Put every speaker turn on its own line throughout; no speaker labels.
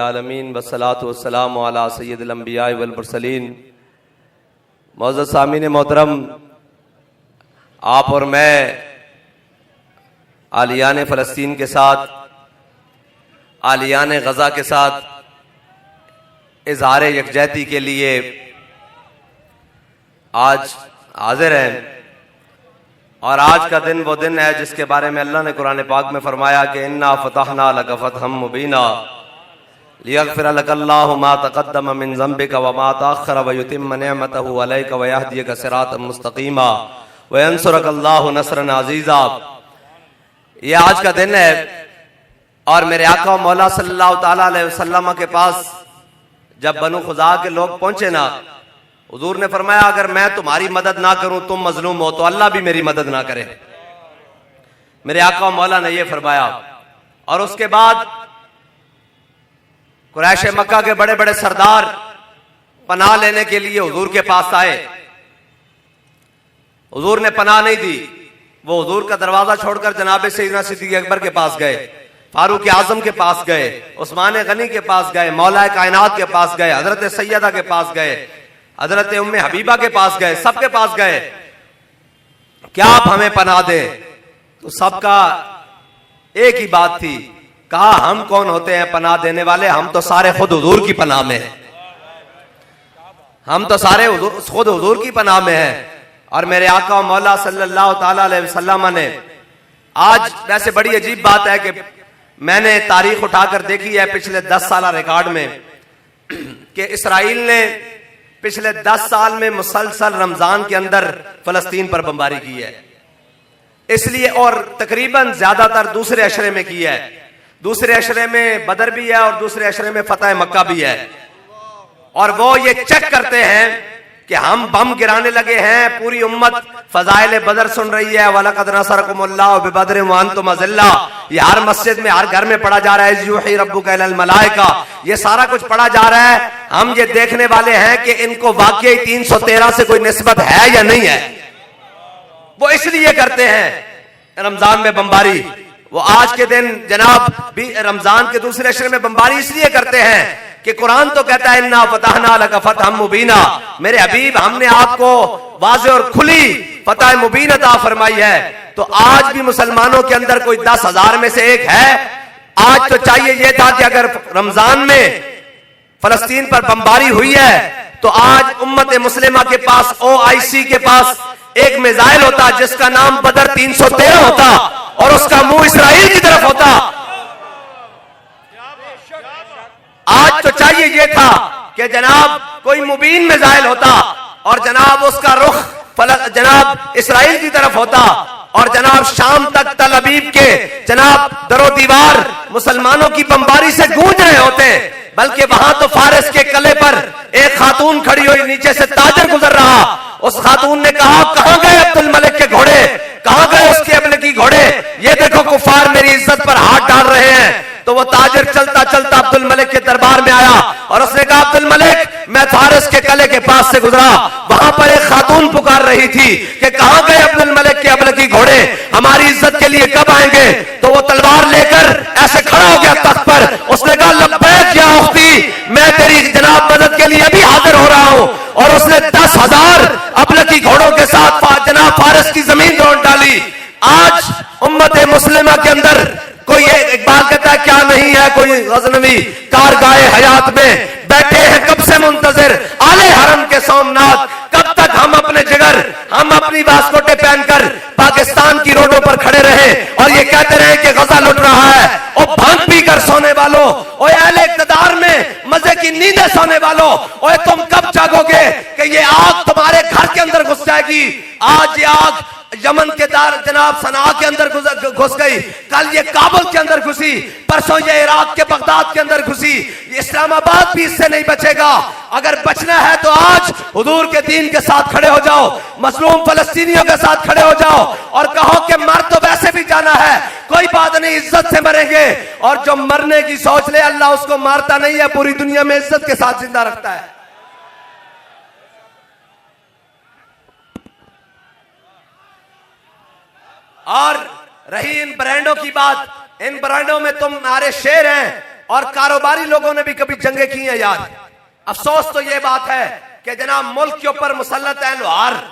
आलमीन वस्सलातु वस्सलामु अला सय्यिदिल अंबिया वल मुरसलीन। मौजूद सामीन मोहतरम, आप और मैं आलियान फ़लस्तीन के साथ, आलियान गज़ा के साथ इज़हार यकजहती के लिए आज हाजिर हैं। और आज का दिन वो दिन है जिसके बारे में अल्लाह ने कुरान पाक में फरमाया कि इन्ना फ़तहना लका फ़तहम मुबीना लियग़फ़िर लकल्लाहु मा तक़द्दम मिन ज़ंबिका व मा तअख़्ख़रा व युतिम्म निअमतहु अलैका व यहदियका सिरातम मुस्तक़ीमा व यंसुरकल्लाहु नस्रन अज़ीज़ा। ये आज का दिन है और मेरे आका मौला सल्लल्लाहु तआला अलैहि वसल्लम के पास जब बनु खुज़ा के लोग पहुंचे ना, हुजूर ने फरमाया अगर मैं तुम्हारी मदद ना करूं, तुम मजलूम हो, तो अल्लाह भी मेरी मदद ना करे। मेरे आका मौला ने यह फरमाया। और उसके बाद कुरैश मक्का के बड़े बड़े सरदार पनाह लेने के लिए हुजूर के पास आए। हुजूर ने पनाह नहीं दी, वो हुजूर का दरवाजा छोड़कर जनाब सैयदना सिद्दीक़ अकबर के पास गए, फारूक आजम के पास गए, उस्मान गनी के पास गए, मौला कायनात के पास गए, हजरत सैयदा के पास गए, हजरत उम्मे हबीबा के पास गए, सबके पास गए, क्या आप हमें पनाह दें? तो सबका एक ही बात थी, कहा हम कौन होते हैं पनाह देने वाले, हम तो सारे खुद हुजूर की पनाह में हैं, हम तो सारे खुद हुजूर की पनाह में हैं। और मेरे आका मौला सल्लल्लाहु तआला अलैहि वसल्लम ने आज, वैसे बड़ी अजीब बात है कि मैंने तारीख उठाकर देखी है पिछले 10 साल रिकॉर्ड में कि इसराइल ने पिछले 10 साल में मुसलसल रमजान के अंदर फलस्तीन पर बमबारी की है। इसलिए, और तकरीबन ज्यादातर दूसरे अशरे में की है, दूसरे अशरे में बदर भी है और दूसरे अशरे में फतह मक्का भी है। और वो ये चेक करते हैं कि हम बम गिराने लगे हैं, पूरी उम्मत फजाइल बदर सुन रही है, वलक़द नसरकुमुल्लाहु बिबदर व अंतुम अज़िल्ला, ये हर मस्जिद में हर घर में पढ़ा जा रहा है, यूही रब्बुका इलल मलाइका, ये सारा कुछ पढ़ा जा रहा है। हम ये देखने वाले हैं कि इनको वाकई 313 से कोई निस्बत है या नहीं है। वो इसलिए करते हैं रमजान में बमबारी। वो आज के दिन जनाब भी रमजान के दूसरे अशरे में बमबारी इसलिए करते हैं कि कुरान तो कहता है इन्ना फतहना लका फ़तहम मुबीना, मेरे हबीब हमने आपको वाज़ेह और खुली फतह मुबीन अता फरमाई है। तो आज भी मुसलमानों के अंदर कोई 10,000 में से एक है। आज तो चाहिए यह था कि अगर रमजान में फलस्तीन पर बमबारी हुई है तो आज उम्मत मुस्लिमा के पास, OIC के पास एक मिसाइल होता जिसका नाम बदर 313 होता और उसका मुंह इसराइल की तरफ होता। आज तो चाहिए यह था कि जनाब कोई मुबीन मिसाइल होता और जनाब उसका रुख जनाब इसराइल की तरफ होता और जनाब शाम तक तल अबीब के जनाब दरो दीवार मुसलमानों की बमबारी से गूंज रहे होते। बल्कि वहां तो फारिस के कले पर एक खातून खड़ी हुई, नीचे से ताजर गुजर रहा। उस खातून ने कहा कहां गए अब्दुल मलिक के घोड़े, कहां गए उसके अमलकी घोड़े, ये देखो कुफार मेरी इज्जत पर हाथ डाल रहे हैं। तो वो ताजर चलता चलता अब्दुल मलिक के दरबार में आया और उसने कहा अब्दुल मलिक मैं फारिस के कले के पास से गुजरा, वहां पर एक खातून पुकार रही थी कि कहां गए अब्दुल मलिक के अमलकी घोड़े, हमारी इज्जत के लिए कब आएंगे? तो वो तलवार लेकर ऐसे खड़ा हो गया तख्त पर। उसने कहा लब्बैक या उख्ती, मैं तेरी जनाब मदद के लिए अभी हाजिर हो रहा हूं। और उसने 10,000 अमलकी घोड़ों के साथ जनाब फारिस की जमीन लौट डाली। आज उम्मत मुस्लिमा के अंदर कोई एक बात कहता है क्या नहीं है, कोई गजनवी कारगाहे हयात में बैठे हैं कब से मुंतजिर आले हरम के सोमनाथ, कब तक हम अपने जिगर, हम अपनी वास्कोटे पहनकर पाकिस्तान की रोडों पर खड़े रहे और ये कहते रहे कि गजा लुट रहा है। और भांग पी कर सोने वालों, और अहले इक़्तिदार में मजे की नींदें सोने वालों, और तुम कब जागोगे कि ये आग तुम्हारे घर के अंदर घुस जाएगी? आज ये आग यमन के दार जनाब सना के अंदर घुस गई, कल ये काबुल के अंदर घुसी, परसों ये इराक के बगदाद के अंदर घुसी, इस्लामाबाद भी इससे नहीं बचेगा। अगर बचना है तो आज हुजूर के दीन के साथ खड़े हो जाओ, मजलूम फलस्तीनियों के साथ खड़े हो जाओ और कहो कि मर तो वैसे भी जाना है, कोई बात नहीं, इज्जत से मरेंगे। और जो मरने की सोच ले अल्लाह उसको मारता नहीं है, पूरी दुनिया में इज्जत के साथ जिंदा रखता है। और रही इन ब्रांडों की बात, इन ब्रांडों में तुम्हारे शेर हैं, और कारोबारी लोगों ने भी कभी जंगे की हैं यार। अफसोस तो ये बात है कि जनाब मुल्क के ऊपर मुसल्लत है लोहार,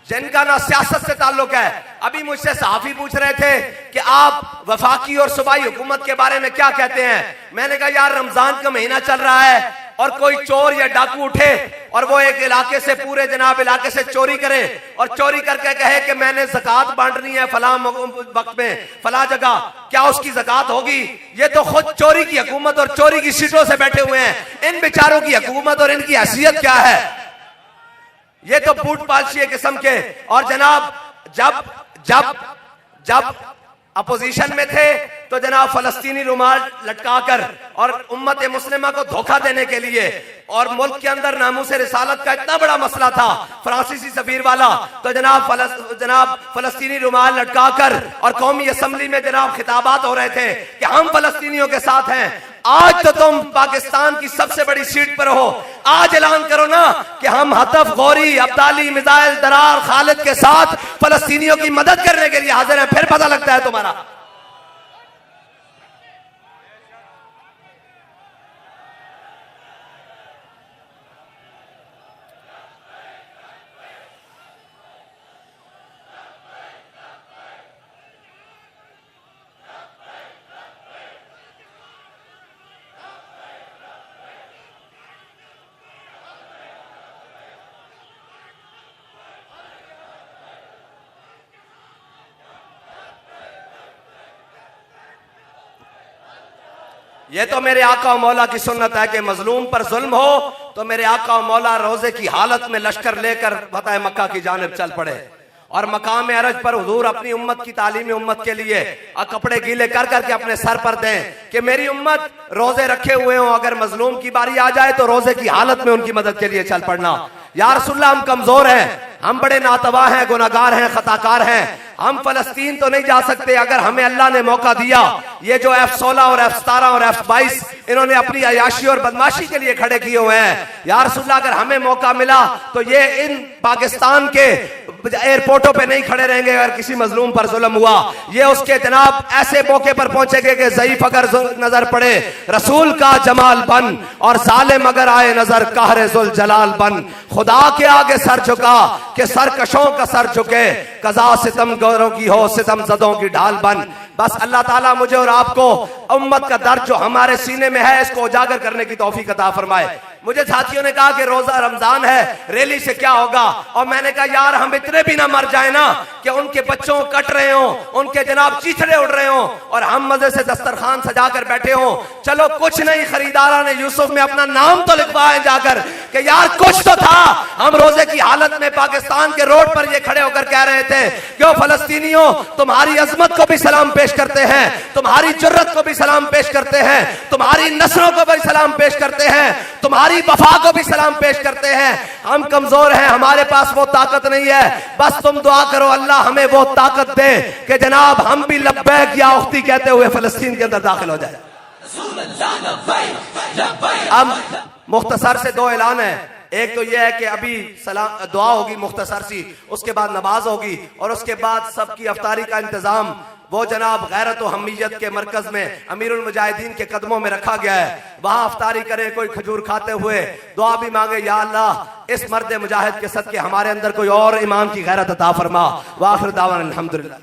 जिनका ना सियासत से ताल्लुक है। अभी मुझसे सहाफी पूछ रहे थे कि आप वफाकी और सूबाई हुकूमत के बारे में क्या कहते हैं। मैंने कहा यार रमजान का महीना चल रहा है और कोई चोर या डाकू उठे और वो एक इलाके से पूरे जनाब इलाके से चोरी करे और चोरी करके कहे कि मैंने ज़कात बांटनी है फला वक्त में फला जगह, क्या उसकी ज़कात होगी? ये तो खुद चोरी की हुकूमत और चोरी की सीटों से बैठे हुए हैं। इन बेचारों की हुकूमत और इनकी हैसियत क्या है? ये तो बूट पालशी किस्म के। और जनाब जब जब जब अपोजिशन में थे तो जनाब फलस्तीनी रुमाल लटकाकर और उम्मत मुस्लिमा को धोखा देने के लिए, और मुल्क के अंदर नामूसे रिसालत का इतना बड़ा मसला था फ्रांसीसी सफीर वाला, तो जनाब फलस्तीनी रुमाल लटकाकर और कौमी असम्बली में जनाब खिताबात हो रहे थे कि हम फलस्तीनियों के साथ हैं। आज तो तुम पाकिस्तान की सबसे बड़ी सीट पर हो, आज ऐलान करो ना कि हम हतफ, गौरी, अब्दाली, मिसाइल, दरार, खालिद के साथ फलस्तीनियों की मदद करने के लिए हाजिर हैं, फिर पता लगता है तुम्हारा। ये तो मेरे आका और मौला की सुन्नत है कि मजलूम पर जुल्म हो तो मेरे आका और मौला रोजे की हालत में लश्कर लेकर फतह मक्का की जानिब चल पड़े और मकाम अरज पर हुजूर अपनी उम्मत की तालीमी उम्मत के लिए कपड़े गीले कर करके अपने सर पर दें कि मेरी उम्मत रोजे रखे हुए हो, अगर मजलूम की बारी आ जाए तो रोजे की हालत में उनकी मदद के लिए चल पड़ना। या रसूलल्लाह हम कमजोर हैं, हम बड़े नातवा हैं, गुनाहगार हैं, खताकार हैं, हम फलस्तीन तो नहीं जा सकते। अगर हमें अल्लाह ने मौका दिया, ये जो F-16 और F-17 और F-22 इन्होंने अपनी अयाशी और बदमाशी के लिए खड़े किए हुए हैं, या रसूलल्लाह अगर हमें मौका मिला तो ये इन पाकिस्तान के एयरपोर्टों पे नहीं खड़े रहेंगे अगर किसी मजलूम पर जुल्म हुआ। ये उसके जनाब ऐसे मौके पर पहुंचेंगे कि ज़ईफ अगर नजर पड़े रसूल का जमाल बन और जालिम अगर आए नजर कहरे जुल जलाल बन। खुदा के आगे सर झुका कि सरकशों का सर झुके, कज़ा सितम गौरों की हो सितम ज़दों की ढाल बन। बस अल्लाह ताला मुझे और आपको उम्मत का दर्द जो हमारे सीने में है इसको उजागर करने की तौफीक अता फरमाए। मुझे साथियों ने कहा कि रोजा रमजान है, रैली से क्या होगा? और मैंने कहा यार हम इतने भी ना मर जाए ना कि उनके बच्चों कट रहे हो, उनके जनाब चीथड़े उड़ रहे हो और हम मजे से दस्तरखान सजा कर बैठे हो। चलो कुछ नहीं, खरीदारा ने यूसुफ में अपना नाम तो लिखवाए जाकर कि यार कुछ तो था। हम रोजे की हालत में पाकिस्तान के रोड पर ये खड़े होकर कह रहे थे क्यों फलस्तीनियों तुम्हारी अजमत को भी सलाम पेश करते हैं, तुम्हारी जुर्रत को भी सलाम पेश करते हैं, तुम्हारी नस्लों को भी सलाम पेश करते हैं, तुम्हारी वफा को भी सलाम पेश करते हैं। हम कमजोर हैं, हमारे पास वो ताकत नहीं है, बस तुम दुआ करो अल्लाह हमें वो ताकत दे कि जनाब हम भी लब्बैक या उख्ती कहते हुए फलस्तीन के अंदर दाखिल हो जाए। अब मुख्तसर से दो ऐलान है। एक तो यह है कि अभी सलाम दुआ होगी मुख्तसर सी, उसके बाद नमाज होगी और उसके बाद सबकी अफ्तारी का इंतजाम वो जनाब गैरत और हमीयत के मरकज में अमीरुल मुजाहिदीन के कदमों में रखा गया है। वहां अफ्तारी करें, कोई खजूर खाते हुए दुआ भी मांगे, या अल्लाह इस मर्द मुजाहिद के सदके हमारे अंदर कोई और ईमान की गैरत अता फरमा। वाखिर दावाना अल्हम्दुलिल्लाह।